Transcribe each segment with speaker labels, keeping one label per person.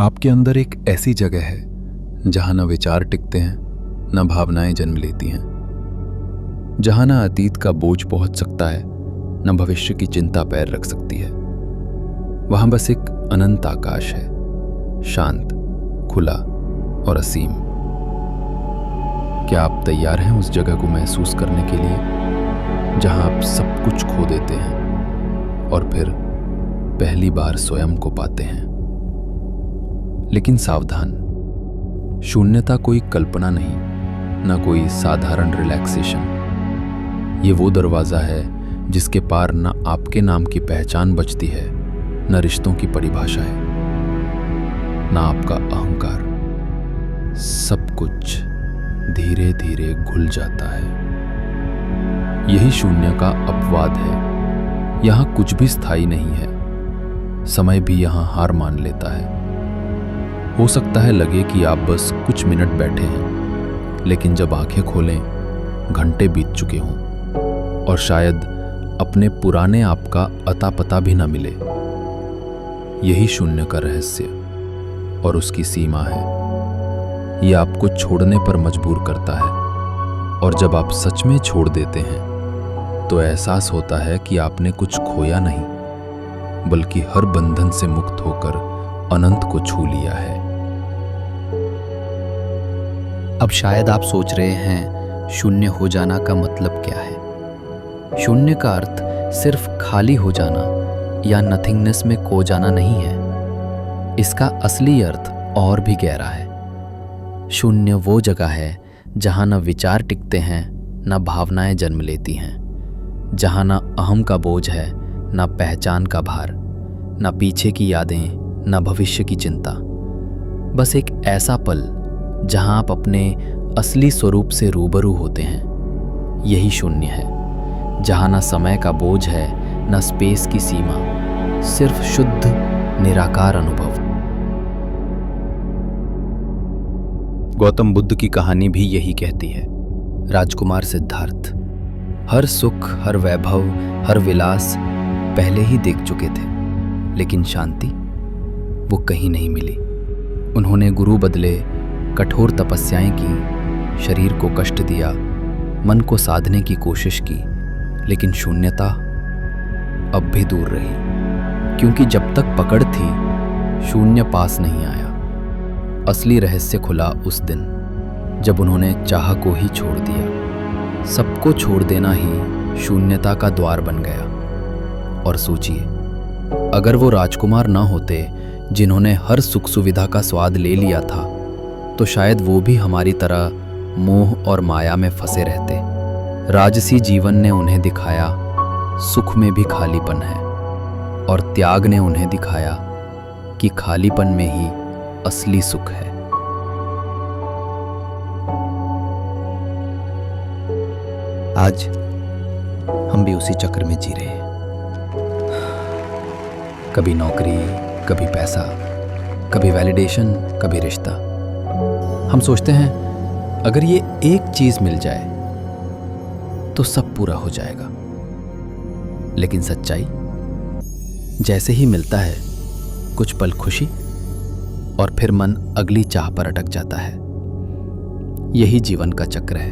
Speaker 1: आपके अंदर एक ऐसी जगह है जहां न विचार टिकते हैं, न भावनाएं जन्म लेती हैं, जहां न अतीत का बोझ पहुंच सकता है, न भविष्य की चिंता पैर रख सकती है। वहां बस एक अनंत आकाश है, शांत, खुला और असीम। क्या आप तैयार हैं उस जगह को महसूस करने के लिए जहां आप सब कुछ खो देते हैं और फिर पहली बार स्वयं को पाते हैं? लेकिन सावधान, शून्यता कोई कल्पना नहीं, न कोई साधारण रिलैक्सेशन। ये वो दरवाजा है जिसके पार न आपके नाम की पहचान बचती है, न रिश्तों की परिभाषा है, न आपका अहंकार। सब कुछ धीरे धीरे घुल जाता है। यही शून्य का अपवाद है। यहां कुछ भी स्थायी नहीं है। समय भी यहां हार मान लेता है। हो सकता है लगे कि आप बस कुछ मिनट बैठे हैं, लेकिन जब आंखें खोलें घंटे बीत चुके हों और शायद अपने पुराने आप का अता पता भी न मिले। यही शून्य का रहस्य और उसकी सीमा है। ये आपको छोड़ने पर मजबूर करता है, और जब आप सच में छोड़ देते हैं तो एहसास होता है कि आपने कुछ खोया नहीं, बल्कि हर बंधन से मुक्त होकर अनंत को छू लिया है।
Speaker 2: अब शायद आप सोच रहे हैं, शून्य हो जाना का मतलब क्या है? शून्य का अर्थ सिर्फ खाली हो जाना या नथिंगनेस में खो जाना नहीं है। इसका असली अर्थ और भी गहरा है। शून्य वो जगह है जहां न विचार टिकते हैं, न भावनाएं जन्म लेती हैं, जहां न अहम का बोझ है, न पहचान का भार, न पीछे की यादें, न भविष्य की चिंता। बस एक ऐसा पल जहां आप अपने असली स्वरूप से रूबरू होते हैं। यही शून्य है, जहां न समय का बोझ है, न स्पेस की सीमा, सिर्फ शुद्ध निराकार अनुभव।
Speaker 1: गौतम बुद्ध की कहानी भी यही कहती है।
Speaker 2: राजकुमार सिद्धार्थ हर सुख, हर वैभव, हर विलास पहले ही देख चुके थे, लेकिन शांति वो कहीं नहीं मिली। उन्होंने गुरु बदले, कठोर तपस्याएं की, शरीर को कष्ट दिया, मन को साधने की कोशिश की, लेकिन शून्यता अब भी दूर रही, क्योंकि जब तक पकड़ थी शून्य पास नहीं आया। असली रहस्य खुला उस दिन जब उन्होंने चाह को ही छोड़ दिया। सबको छोड़ देना ही शून्यता का द्वार बन गया। और सोचिए, अगर वो राजकुमार ना होते जिन्होंने हर सुख सुविधा का स्वाद ले लिया था, तो शायद वो भी हमारी तरह मोह और माया में फंसे रहते। राजसी जीवन ने उन्हें दिखाया सुख में भी खालीपन है, और त्याग ने उन्हें दिखाया कि खालीपन में ही असली सुख है। आज हम भी उसी चक्र में जी रहे हैं। कभी नौकरी, कभी पैसा, कभी वैलिडेशन, कभी रिश्ता। हम सोचते हैं अगर ये एक चीज मिल जाए तो सब पूरा हो जाएगा। लेकिन सच्चाई, जैसे ही मिलता है कुछ पल खुशी, और फिर मन अगली चाह पर अटक जाता है। यही जीवन का चक्र है।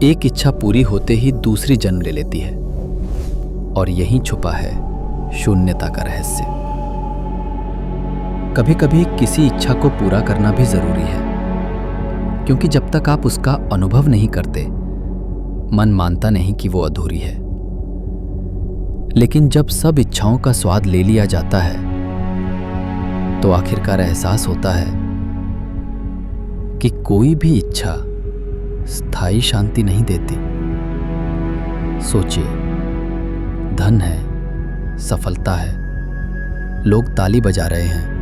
Speaker 2: एक इच्छा पूरी होते ही दूसरी जन्म ले लेती है, और यहीं छुपा है शून्यता का रहस्य। कभी कभी किसी इच्छा को पूरा करना भी जरूरी है, क्योंकि जब तक आप उसका अनुभव नहीं करते, मन मानता नहीं कि वो अधूरी है। लेकिन जब सब इच्छाओं का स्वाद ले लिया जाता है, तो आखिरकार एहसास होता है कि कोई भी इच्छा स्थायी शांति नहीं देती। सोचिए, धन है, सफलता है, लोग ताली बजा रहे हैं,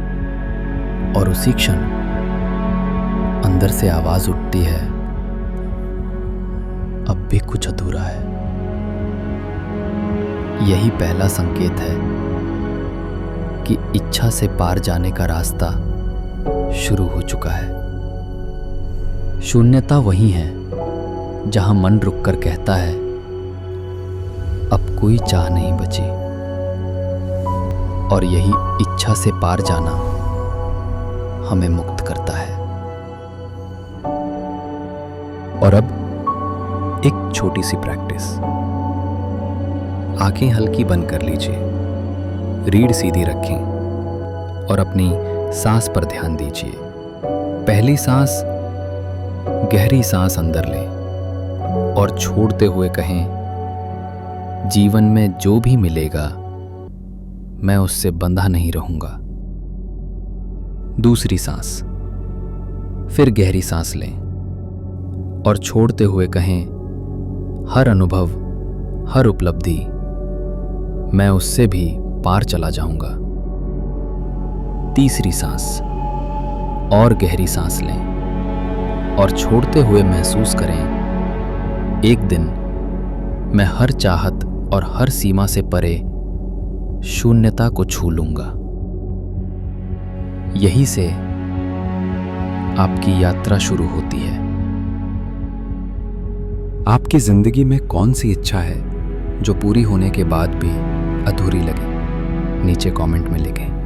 Speaker 2: और उसी क्षण अंदर से आवाज उठती है, अब भी कुछ अधूरा है। यही पहला संकेत है कि इच्छा से पार जाने का रास्ता शुरू हो चुका है। शून्यता वही है जहां मन रुककर कहता है, अब कोई चाह नहीं बची। और यही इच्छा से पार जाना हमें मुक्त करता है।
Speaker 1: और अब एक छोटी सी प्रैक्टिस।
Speaker 2: आंखें हल्की बंद कर लीजिए, रीढ़ सीधी रखें और अपनी सांस पर ध्यान दीजिए। पहली सांस गहरी सांस अंदर लें और छोड़ते हुए कहें, जीवन में जो भी मिलेगा मैं उससे बंधा नहीं रहूंगा। दूसरी सांस, फिर गहरी सांस लें और छोड़ते हुए कहें, हर अनुभव, हर उपलब्धि मैं उससे भी पार चला जाऊंगा। तीसरी सांस, और गहरी सांस लें और छोड़ते हुए महसूस करें, एक दिन मैं हर चाहत और हर सीमा से परे शून्यता को छू लूंगा। यही से आपकी यात्रा शुरू होती है।
Speaker 1: आपकी जिंदगी में कौन सी इच्छा है जो पूरी होने के बाद भी अधूरी लगे? नीचे कमेंट में लिखें।